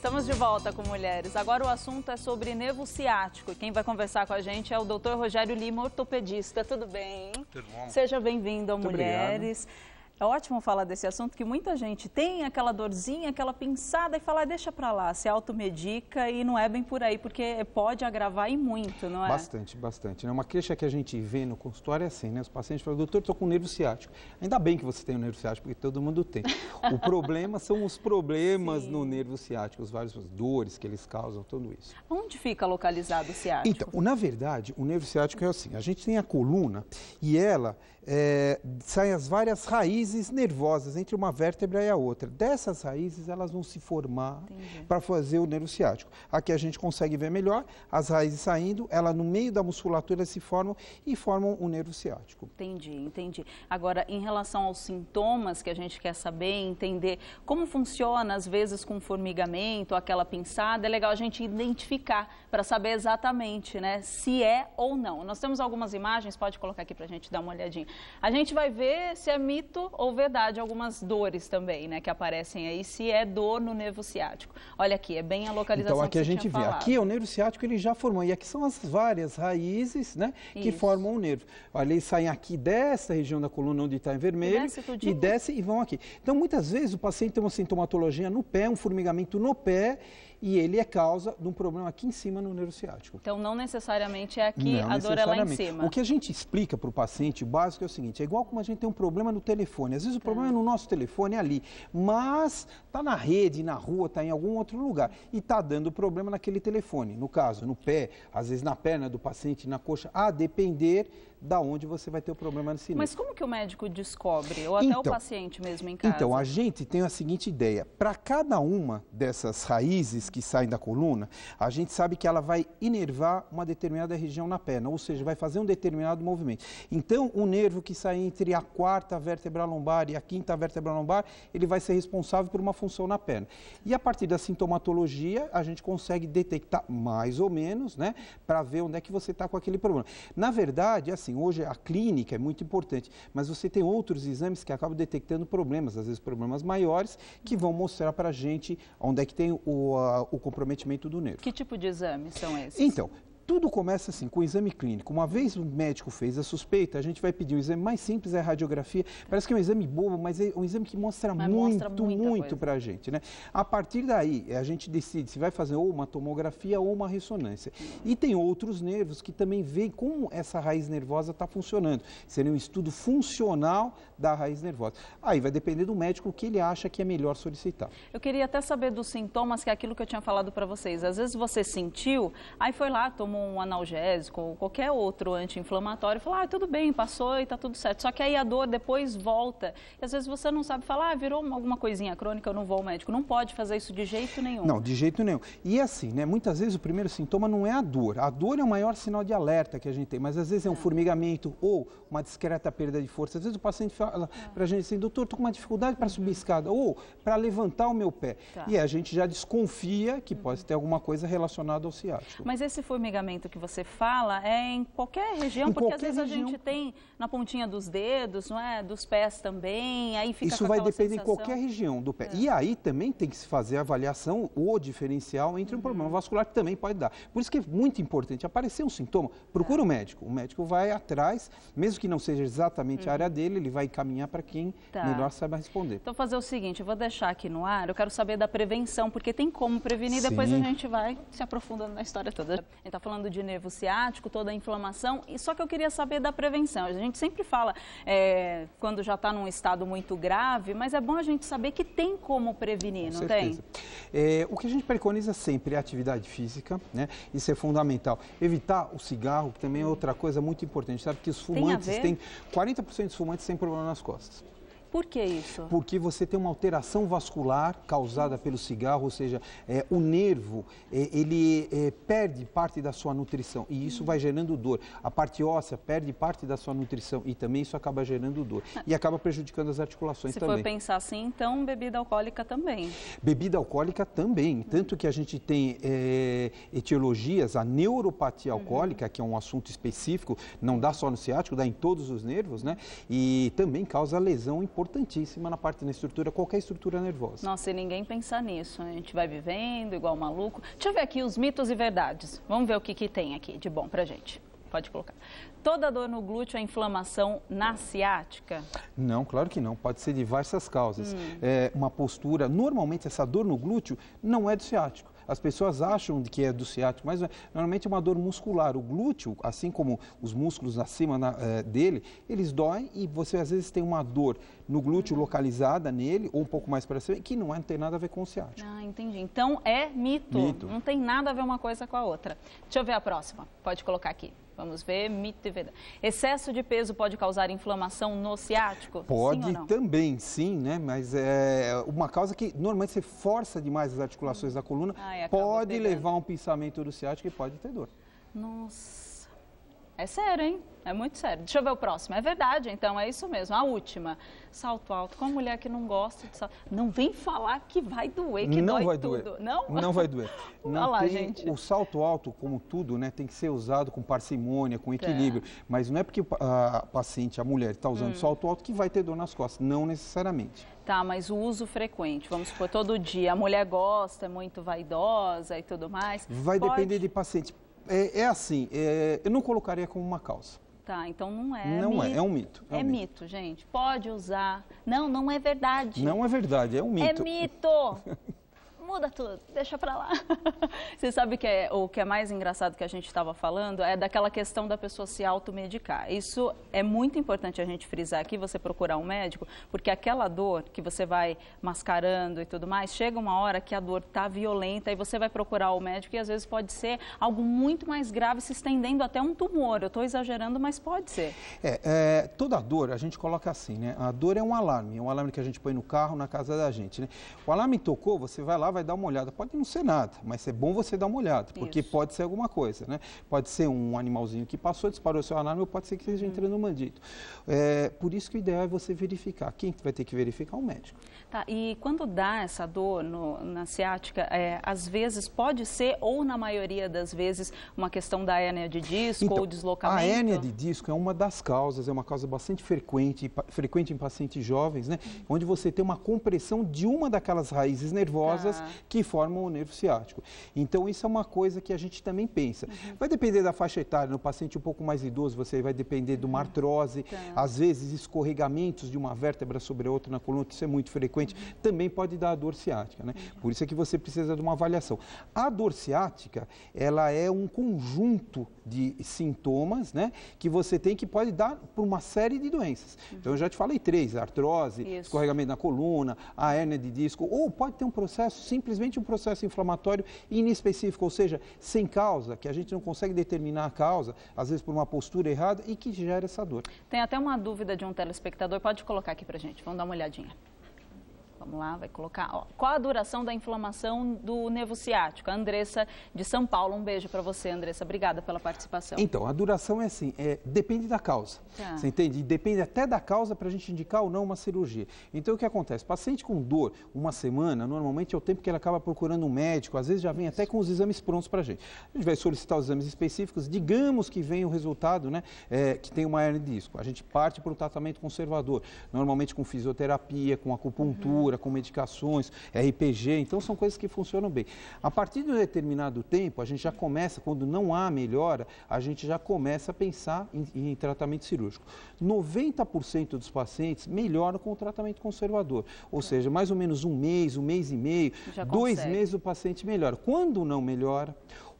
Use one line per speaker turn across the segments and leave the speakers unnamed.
Estamos de volta com Mulheres. Agora o assunto é sobre nervo ciático. E quem vai conversar com a gente é o Dr. Rogério Lima, ortopedista. Tudo bem?
Tudo bom.
Seja bem-vindo ao
Muito
Mulheres.
Obrigado.
É ótimo falar desse assunto, que muita gente tem aquela dorzinha, aquela pinçada e fala, deixa pra lá, se automedica, e não é bem por aí, porque pode agravar e muito, não é?
Bastante, bastante. Uma queixa que a gente vê no consultório é assim, né? Os pacientes falam, doutor, estou com nervo ciático. Ainda bem que você tem o nervo ciático, porque todo mundo tem. O problema são os problemas no nervo ciático, as várias dores que eles causam, tudo isso.
Onde fica localizado o ciático?
Então, na verdade, o nervo ciático é assim, a gente tem a coluna e ela saem as várias raízes nervosas entre uma vértebra e a outra. Dessas raízes, elas vão se formar para fazer o nervo ciático. Aqui a gente consegue ver melhor, as raízes saindo, ela no meio da musculatura se formam e formam o nervo ciático.
Entendi. Agora, em relação aos sintomas que a gente quer saber, entender como funciona, às vezes com formigamento, aquela pinçada, é legal a gente identificar para saber exatamente, né, se é ou não. Nós temos algumas imagens, pode colocar aqui para a gente dar uma olhadinha. A gente vai ver se é mito ou verdade, algumas dores também, né, que aparecem aí, se é dor no nervo ciático. Olha aqui, é bem a localização
então, aqui
que
a
você
gente
tinha
vê,
falado.
aqui é o nervo ciático, ele já formou, e aqui são as várias raízes, né, que formam o nervo. Olha, eles saem aqui dessa região da coluna onde está em vermelho, e desce e vão aqui. Então, muitas vezes o paciente tem uma sintomatologia no pé, um formigamento no pé, e ele é causa de um problema aqui em cima no nervo ciático.
Então, não necessariamente é aqui, a dor é lá em cima.
O que a gente explica para o paciente, o básico é o seguinte, é igual como a gente tem um problema no telefone. Às vezes o problema é no nosso telefone, é ali, mas está na rede, na rua, está em algum outro lugar e está dando problema naquele telefone. No caso, no pé, às vezes na perna do paciente, na coxa, a depender da onde você vai ter o problema nesse nervo.
Mas como que o médico descobre? Ou até o paciente mesmo em casa?
Então, a gente tem a seguinte ideia. Para cada uma dessas raízes que saem da coluna, a gente sabe que ela vai inervar uma determinada região na perna, ou seja, vai fazer um determinado movimento. Então, o nervo que sai entre a quarta vértebra lombar e a quinta vértebra lombar, ele vai ser responsável por uma função na perna. E a partir da sintomatologia, a gente consegue detectar mais ou menos, né, para ver onde é que você está com aquele problema. Na verdade, assim, hoje a clínica é muito importante, mas você tem outros exames que acabam detectando problemas, às vezes problemas maiores, que vão mostrar para a gente onde é que tem o comprometimento do nervo.
Que tipo de exames são esses?
Então, tudo começa assim, com o exame clínico. Uma vez o médico fez a suspeita, a gente vai pedir o exame mais simples, é a radiografia. Parece que é um exame bobo, mas é um exame que mostra muito para a gente, né? A partir daí, a gente decide se vai fazer ou uma tomografia ou uma ressonância. E tem outros nervos que também veem como essa raiz nervosa está funcionando. Seria um estudo funcional da raiz nervosa. Aí vai depender do médico o que ele acha que é melhor solicitar.
Eu queria até saber dos sintomas, que é aquilo que eu tinha falado para vocês. Às vezes você sentiu, aí foi lá, tomou um analgésico ou qualquer outro anti-inflamatório e falou, tudo bem, passou e está tudo certo. Só que aí a dor depois volta. E às vezes você não sabe falar, virou alguma coisinha crônica, eu não vou ao médico. Não pode fazer isso de jeito nenhum.
Não, de jeito nenhum. E assim, né, muitas vezes o primeiro sintoma não é a dor. A dor é o maior sinal de alerta que a gente tem, mas às vezes é um formigamento ou uma discreta perda de força. Às vezes o paciente fala para a gente assim, doutor, estou com uma dificuldade para subir a escada ou para levantar o meu pé. E a gente já desconfia que pode ter alguma coisa relacionada ao ciático.
Mas esse formigamento que você fala é em qualquer região, porque às vezes a gente tem na pontinha dos dedos, não é? Dos pés também, aí fica
isso
com
vai
aquela
depender
sensação.
em qualquer região do pé. E aí também tem que se fazer a avaliação ou diferencial entre um problema vascular que também pode dar. Por isso que é muito importante, aparecer um sintoma, procura o médico. O médico vai atrás, mesmo que não seja exatamente a área dele, ele vai encaminhar para quem melhor saiba responder.
Então, fazer o seguinte, eu vou deixar aqui no ar, eu quero saber da prevenção, porque tem como prevenir, depois a gente vai se aprofundando na história toda. A gente está falando de nervo ciático, toda a inflamação, e só que eu queria saber da prevenção. A gente sempre fala quando já está num estado muito grave, mas é bom a gente saber que tem como prevenir, não tem?
O que a gente preconiza sempre é a atividade física, né? Isso é fundamental. Evitar o cigarro, que também é outra coisa muito importante, sabe? Que os fumantes têm 40% dos fumantes têm problema nas costas.
Por que isso?
Porque você tem uma alteração vascular causada pelo cigarro, ou seja, o nervo, ele perde parte da sua nutrição e isso vai gerando dor. A parte óssea perde parte da sua nutrição e também isso acaba gerando dor e acaba prejudicando as articulações também.
Se for pensar assim, então bebida alcoólica também.
Bebida alcoólica também, tanto que a gente tem etiologias, a neuropatia alcoólica, que é um assunto específico, não dá só no ciático, dá em todos os nervos, né? E também causa lesão importante importantíssima na parte da estrutura, qualquer estrutura nervosa.
Nossa, e ninguém pensa nisso, a gente vai vivendo igual maluco. Deixa eu ver aqui os mitos e verdades. Vamos ver o que tem aqui de bom pra gente. Pode colocar. Toda dor no glúteo é inflamação na ciática?
Não, claro que não. Pode ser de diversas causas. É uma postura, normalmente essa dor no glúteo não é do ciático. As pessoas acham que é do ciático, mas normalmente é uma dor muscular. O glúteo, assim como os músculos acima dele, eles doem e você às vezes tem uma dor no glúteo localizada nele, ou um pouco mais para cima, que não tem nada a ver com o ciático.
Ah, entendi. Então é mito. Não tem nada a ver uma coisa com a outra. Deixa eu ver a próxima. Pode colocar aqui. Vamos ver, mito e verdade. Excesso de peso pode causar inflamação no ciático?
Pode
sim ou não?
também, sim, né? Mas é uma causa que normalmente você força demais as articulações da coluna, pode levar a um pinçamento do ciático e pode ter dor.
Nossa, é sério, hein? É muito sério. Deixa eu ver o próximo. É verdade, então, é isso mesmo. A última. Salto alto. Com a mulher que não gosta de salto. Não vem falar que vai doer, que
não
dói
vai
tudo.
Doer.
Não?
Não vai doer.
Olha lá, gente.
O salto alto, como tudo, né, tem que ser usado com parcimônia, com equilíbrio. Mas não é porque a paciente, a mulher, está usando salto alto que vai ter dor nas costas. Não necessariamente.
Tá, mas o uso frequente, vamos supor, todo dia. A mulher gosta, é muito vaidosa e tudo mais.
Vai depender de paciente. Assim, eu não colocaria como uma causa.
Tá, então não é.
Não é um mito.
É mito, gente. Pode usar. Não, não é verdade.
Não é verdade, é um mito.
É mito. Muda tudo, deixa pra lá. Você sabe que o que é mais engraçado que a gente estava falando é daquela questão da pessoa se automedicar. Isso é muito importante a gente frisar aqui, você procurar um médico, porque aquela dor que você vai mascarando e tudo mais, chega uma hora que a dor tá violenta e você vai procurar o médico e às vezes pode ser algo muito mais grave, se estendendo até um tumor. Eu estou exagerando, mas pode ser.
Toda dor, a gente coloca assim, né? A dor é um alarme que a gente põe no carro, na casa da gente, né? O alarme tocou, você vai lá, vai dar uma olhada. Pode não ser nada, mas é bom você dar uma olhada, porque pode ser alguma coisa, né? Pode ser um animalzinho que passou, disparou seu alarme, ou pode ser que esteja entrando no mandito. Por isso que o ideal é você verificar. Quem vai ter que verificar? O médico.
Tá, e quando dá essa dor na ciática, às vezes pode ser, ou na maioria das vezes, uma questão da hérnia de disco ou deslocamento?
A hérnia de disco é uma das causas, é uma causa bastante frequente em pacientes jovens, né? Onde você tem uma compressão de uma daquelas raízes nervosas que formam o nervo ciático. Então, isso é uma coisa que a gente também pensa. Vai depender da faixa etária. No paciente um pouco mais idoso, você vai depender de uma artrose, às vezes escorregamentos de uma vértebra sobre a outra na coluna, que isso é muito frequente, também pode dar a dor ciática, né? Por isso é que você precisa de uma avaliação. A dor ciática, ela é um conjunto de sintomas, né, que você tem que pode dar por uma série de doenças. Então, eu já te falei 3, artrose, escorregamento na coluna, a hérnia de disco, ou pode ter um processo, simplesmente um processo inflamatório inespecífico, ou seja, sem causa, que a gente não consegue determinar a causa, às vezes por uma postura errada e que gera essa dor.
Tem até uma dúvida de um telespectador, pode colocar aqui pra gente, vamos dar uma olhadinha. Vamos lá, vai colocar. Ó, qual a duração da inflamação do nervo ciático? A Andressa de São Paulo. Um beijo para você, Andressa. Obrigada pela participação.
Então, a duração é assim, depende da causa. Você entende? E depende até da causa para a gente indicar ou não uma cirurgia. Então, o que acontece? Paciente com dor, uma semana, normalmente é o tempo que ele acaba procurando um médico, às vezes já vem até com os exames prontos para a gente. A gente vai solicitar os exames específicos, digamos que venha o resultado, né, que tem uma hérnia de disco. A gente parte para o tratamento conservador, normalmente com fisioterapia, com acupuntura, com medicações, RPG, então são coisas que funcionam bem. A partir de um determinado tempo, a gente já começa, quando não há melhora, a gente já começa a pensar em tratamento cirúrgico. 90% dos pacientes melhoram com o tratamento conservador, ou seja, mais ou menos um mês e meio, 2 meses o paciente melhora. Quando não melhora,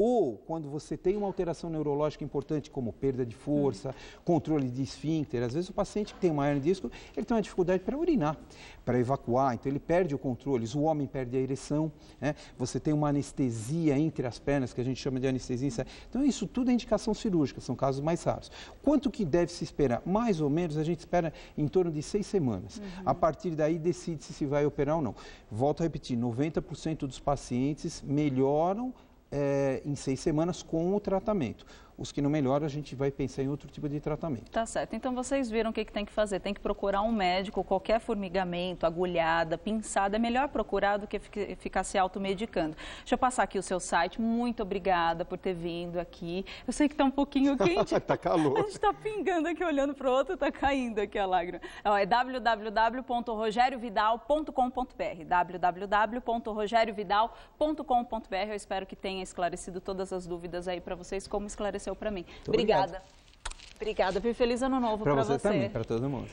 ou quando você tem uma alteração neurológica importante, como perda de força, controle de esfíncter, às vezes o paciente que tem uma hérnia de disco, ele tem uma dificuldade para urinar, para evacuar, então ele perde o controle, o homem perde a ereção, né? Você tem uma anestesia entre as pernas, que a gente chama de anestesia. Então isso tudo é indicação cirúrgica, são casos mais raros. Quanto que deve se esperar? Mais ou menos a gente espera em torno de 6 semanas. A partir daí decide-se se vai operar ou não. Volto a repetir, 90% dos pacientes melhoram em 6 semanas com o tratamento. Os que não melhoram, a gente vai pensar em outro tipo de tratamento.
Tá certo. Então, vocês viram o que tem que fazer. Tem que procurar um médico. Qualquer formigamento, agulhada, pinçada, é melhor procurar do que ficar se automedicando. Deixa eu passar aqui o seu site. Muito obrigada por ter vindo aqui. Eu sei que está um pouquinho quente.
Tá calor.
A gente está pingando aqui, olhando para o outro, está caindo aqui a lágrima. É www.rogeriovidal.com.br www.rogeriovidal.com.br. Eu espero que tenha esclarecido todas as dúvidas aí para vocês, como esclareceu para mim. Obrigada. Obrigada, viu? Feliz ano novo para você.
Para você também, para todo mundo.